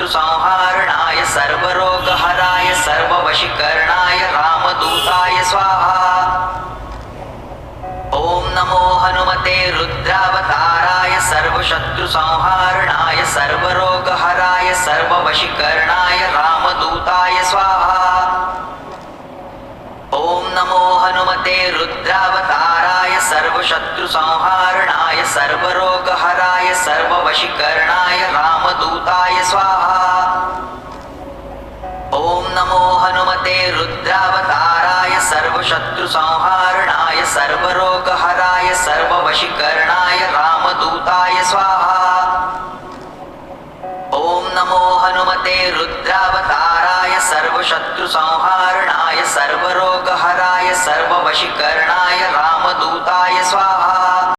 सर्वशत्रुसंहारणाय सर्वरोगहराय सर्ववशीकरणाय रामदूताय स्वाहा। ॐ नमो हनुमते रुद्रावताराय सर्वशत्रुसंहारणाय सर्वरोगहराय सर्ववशीकरणाय रामदूताय स्वाहा। ॐ नमो हनुमते रुद्रावताराय सर्वशत्रुसंहारणाय सर्वरोगहराय सर्ववशीकरणाय रामदूताय स्वाहा। ॐ नमो हनुमते रुद्रावताराय सर्वशत्रुसंहारणाय सर्वरोगहराय सर्ववशीकरणाय रामदूताय स्वाहा। ॐ नमो हनुमते रुद्रावताराय सर्वशत्रुसंहारणाय सर्वरोगहराय सर्ववशीकरणाय रामदूताय स्वाहा।